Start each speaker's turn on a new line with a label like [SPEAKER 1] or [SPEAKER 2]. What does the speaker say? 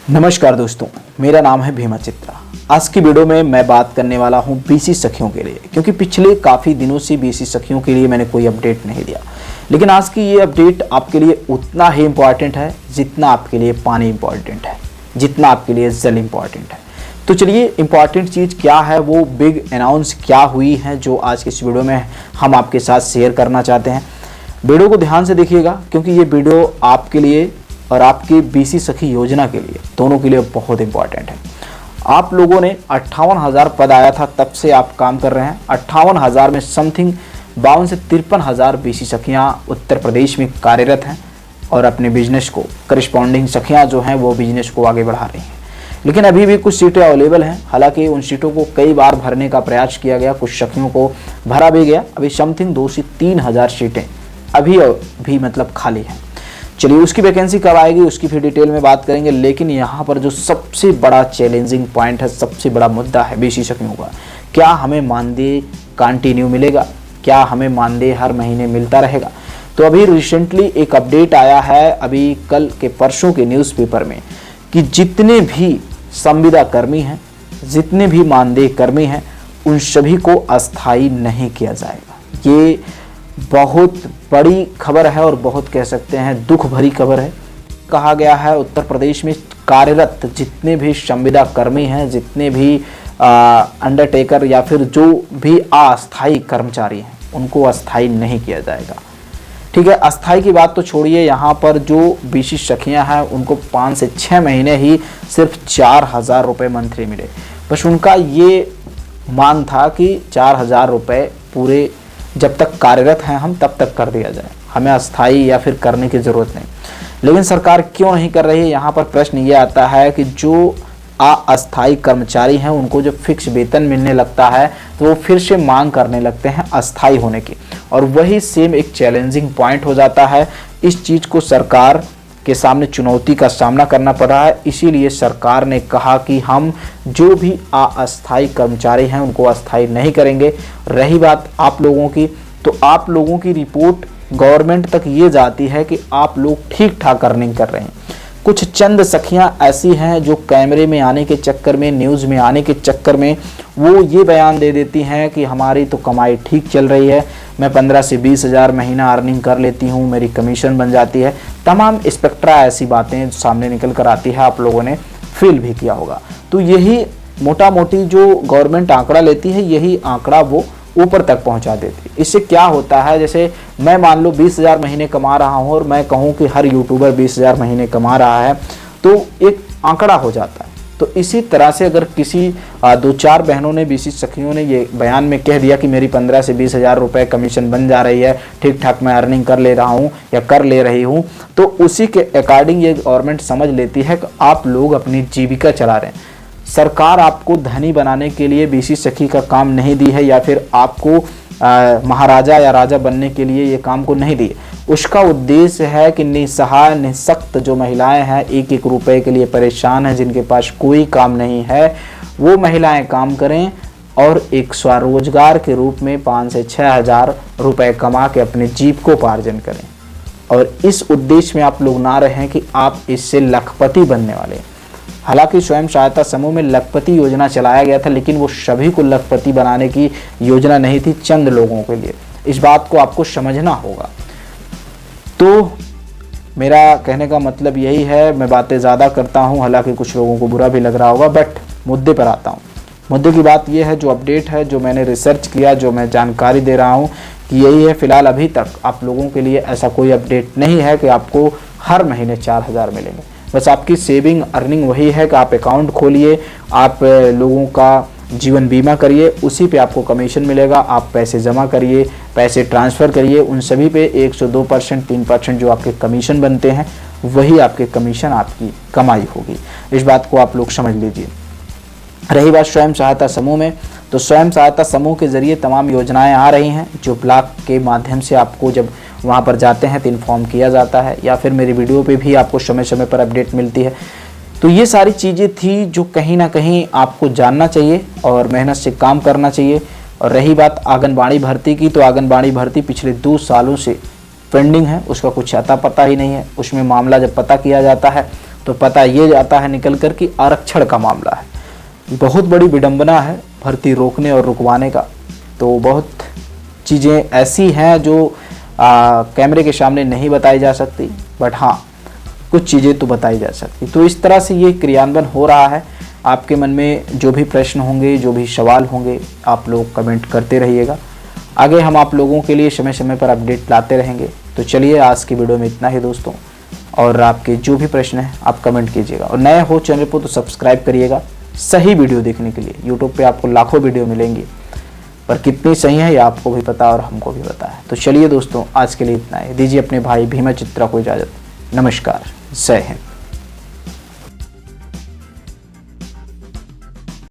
[SPEAKER 1] नमस्कार दोस्तों, मेरा नाम है भीमा चित्रा। आज की वीडियो में मैं बात करने वाला हूं बीसी सखियों के लिए, क्योंकि पिछले काफ़ी दिनों से बीसी सखियों के लिए मैंने कोई अपडेट नहीं दिया। लेकिन आज की ये अपडेट आपके लिए उतना ही इम्पॉर्टेंट है जितना आपके लिए पानी इम्पॉर्टेंट है, जितना आपके लिए जल इम्पॉर्टेंट है। तो चलिए, इम्पॉर्टेंट चीज़ क्या है, वो बिग अनाउंस क्या हुई है, जो आज की इस वीडियो में हम आपके साथ शेयर करना चाहते हैं। वीडियो को ध्यान से देखिएगा, क्योंकि ये वीडियो आपके लिए और आपकी बीसी सखी योजना के लिए, दोनों के लिए बहुत इंपॉर्टेंट है। आप लोगों ने 58,000 पद आया था, तब से आप काम कर रहे हैं। 58,000 में समथिंग 52 से 53,000 बीसी सखियाँ उत्तर प्रदेश में कार्यरत हैं और अपने बिजनेस को, करस्पॉन्डिंग सखियाँ जो हैं वो बिजनेस को आगे बढ़ा रही हैं। लेकिन अभी भी कुछ सीटें अवेलेबल हैं। हालांकि उन सीटों को कई बार भरने का प्रयास किया गया, कुछ सखियों को भरा भी गया। अभी समथिंग 2 से 3,000 सीटें अभी भी मतलब खाली हैं। चलिए, उसकी वैकेंसी कब आएगी उसकी फिर डिटेल में बात करेंगे। लेकिन यहाँ पर जो सबसे बड़ा चैलेंजिंग पॉइंट है, सबसे बड़ा मुद्दा है बीसी सखियों का, क्या हमें मानदेय कंटिन्यू मिलेगा, क्या हमें मानदेय हर महीने मिलता रहेगा। तो अभी रिसेंटली एक अपडेट आया है, अभी कल के परसों के न्यूज़पेपर में, कि जितने भी संविदा कर्मी हैं, जितने भी मानदेय कर्मी हैं, उन सभी को अस्थायी नहीं किया जाएगा। ये बहुत बड़ी खबर है और बहुत कह सकते हैं दुख भरी खबर है। कहा गया है उत्तर प्रदेश में कार्यरत जितने भी संविदा कर्मी हैं, जितने भी अंडरटेकर या फिर जो भी अस्थायी कर्मचारी हैं, उनको अस्थायी नहीं किया जाएगा। ठीक है, अस्थायी की बात तो छोड़िए, यहाँ पर जो बीसी सखियाँ हैं उनको 5 से 6 महीने ही सिर्फ 4,000 रुपये मंथली मिले। बस उनका ये मांग था कि 4,000 रुपये पूरे जब तक कार्यरत हैं हम तब तक कर दिया जाए, हमें अस्थायी या फिर करने की ज़रूरत नहीं। लेकिन सरकार क्यों नहीं कर रही है, यहाँ पर प्रश्न ये आता है कि जो अस्थायी कर्मचारी हैं उनको जब फिक्स वेतन मिलने लगता है तो वो फिर से मांग करने लगते हैं अस्थायी होने की, और वही सेम एक चैलेंजिंग पॉइंट हो जाता है। इस चीज़ को सरकार के सामने चुनौती का सामना करना पड़ रहा है। इसीलिए सरकार ने कहा कि हम जो भी अस्थायी कर्मचारी हैं उनको अस्थायी नहीं करेंगे। रही बात आप लोगों की, तो आप लोगों की रिपोर्ट गवर्नमेंट तक ये जाती है कि आप लोग ठीक ठाक अर्निंग कर रहे हैं। कुछ चंद सखियां ऐसी हैं जो कैमरे में आने के चक्कर में, न्यूज़ में आने के चक्कर में वो ये बयान दे देती हैं कि हमारी तो कमाई ठीक चल रही है, मैं 15 से 20 हज़ार महीना अर्निंग कर लेती हूँ, मेरी कमीशन बन जाती है। तमाम स्पेक्ट्रा ऐसी बातें सामने निकल कर आती है, आप लोगों ने फील भी किया होगा। तो यही मोटा मोटी जो गवर्नमेंट आंकड़ा लेती है, यही आंकड़ा वो ऊपर तक पहुंचा देती है। इससे क्या होता है, जैसे मैं मान लो 20,000 महीने कमा रहा हूं और मैं कहूं कि हर यूट्यूबर 20,000 महीने कमा रहा है, तो एक आंकड़ा हो जाता है। तो इसी तरह से अगर किसी 2-4 बहनों ने, बीसी सखियों ने ये बयान में कह दिया कि मेरी 15 से 20,000 रुपये कमीशन बन जा रही है, ठीक ठाक मैं अर्निंग कर ले रहा हूँ या कर ले रही हूँ, तो उसी के अकॉर्डिंग ये गवर्नमेंट समझ लेती है कि आप लोग अपनी जीविका चला रहे हैं। सरकार आपको धनी बनाने के लिए बीसी सखी का काम नहीं दी है, या फिर आपको महाराजा या राजा बनने के लिए ये काम को नहीं दी। उसका उद्देश्य है कि निसहाय निःशक्त जो महिलाएं हैं, 1-1 रुपए के लिए परेशान हैं, जिनके पास कोई काम नहीं है, वो महिलाएं काम करें और एक स्वरोजगार के रूप में 5 से 6 हज़ार रुपये कमा के अपने जीविकोपार्जन करें। और इस उद्देश्य में आप लोग ना रहें कि आप इससे लखपति बनने वाले। हालांकि स्वयं सहायता समूह में लखपति योजना चलाया गया था, लेकिन वो सभी को लखपति बनाने की योजना नहीं थी, चंद लोगों के लिए। इस बात को आपको समझना होगा। तो मेरा कहने का मतलब यही है, मैं बातें ज़्यादा करता हूँ, हालांकि कुछ लोगों को बुरा भी लग रहा होगा, बट मुद्दे पर आता हूँ। मुद्दे की बात यह है, जो अपडेट है, जो मैंने रिसर्च किया, जो मैं जानकारी दे रहा हूँ कि यही है। फिलहाल अभी तक आप लोगों के लिए ऐसा कोई अपडेट नहीं है कि आपको हर महीने 4,000 मिलेंगे। बस आपकी सेविंग अर्निंग वही है कि आप अकाउंट खोलिए, आप लोगों का जीवन बीमा करिए, उसी पे आपको कमीशन मिलेगा। आप पैसे जमा करिए, पैसे ट्रांसफ़र करिए, उन सभी पे 102%, 3% जो आपके कमीशन बनते हैं, वही आपके कमीशन आपकी कमाई होगी। इस बात को आप लोग समझ लीजिए। रही बात स्वयं सहायता समूह में, तो स्वयं सहायता समूह के ज़रिए तमाम योजनाएं आ रही हैं, जो ब्लॉक के माध्यम से आपको जब वहाँ पर जाते हैं तो इन्फॉर्म किया जाता है, या फिर मेरी वीडियो पे भी आपको समय समय पर अपडेट मिलती है। तो ये सारी चीज़ें थी जो कहीं ना कहीं आपको जानना चाहिए और मेहनत से काम करना चाहिए। और रही बात आंगनबाड़ी भर्ती की, तो आंगनबाड़ी भर्ती पिछले 2 सालों से पेंडिंग है, उसका कुछ अता पता ही नहीं है। उसमें मामला जब पता किया जाता है तो पता ये जाता है निकल कर कि आरक्षण का मामला है। बहुत बड़ी विडंबना है भर्ती रोकने और रुकवाने का। तो बहुत चीज़ें ऐसी हैं जो कैमरे के सामने नहीं बताई जा सकती, बट हाँ कुछ चीज़ें तो बताई जा सकती। तो इस तरह से ये क्रियान्वयन हो रहा है। आपके मन में जो भी प्रश्न होंगे, जो भी सवाल होंगे, आप लोग कमेंट करते रहिएगा। आगे हम आप लोगों के लिए समय समय पर अपडेट लाते रहेंगे। तो चलिए आज की वीडियो में इतना ही दोस्तों, और आपके जो भी प्रश्न हैं आप कमेंट कीजिएगा, और नए हो चैनल को तो सब्सक्राइब करिएगा सही वीडियो देखने के लिए। यूट्यूब पे आपको लाखों वीडियो मिलेंगी, पर कितनी सही है ये आपको भी पता और हमको भी पता है। तो चलिए दोस्तों आज के लिए इतना ही। दीजिए अपने भाई भीमा चित्रा को इजाज़त। नमस्कार, जय हिंद।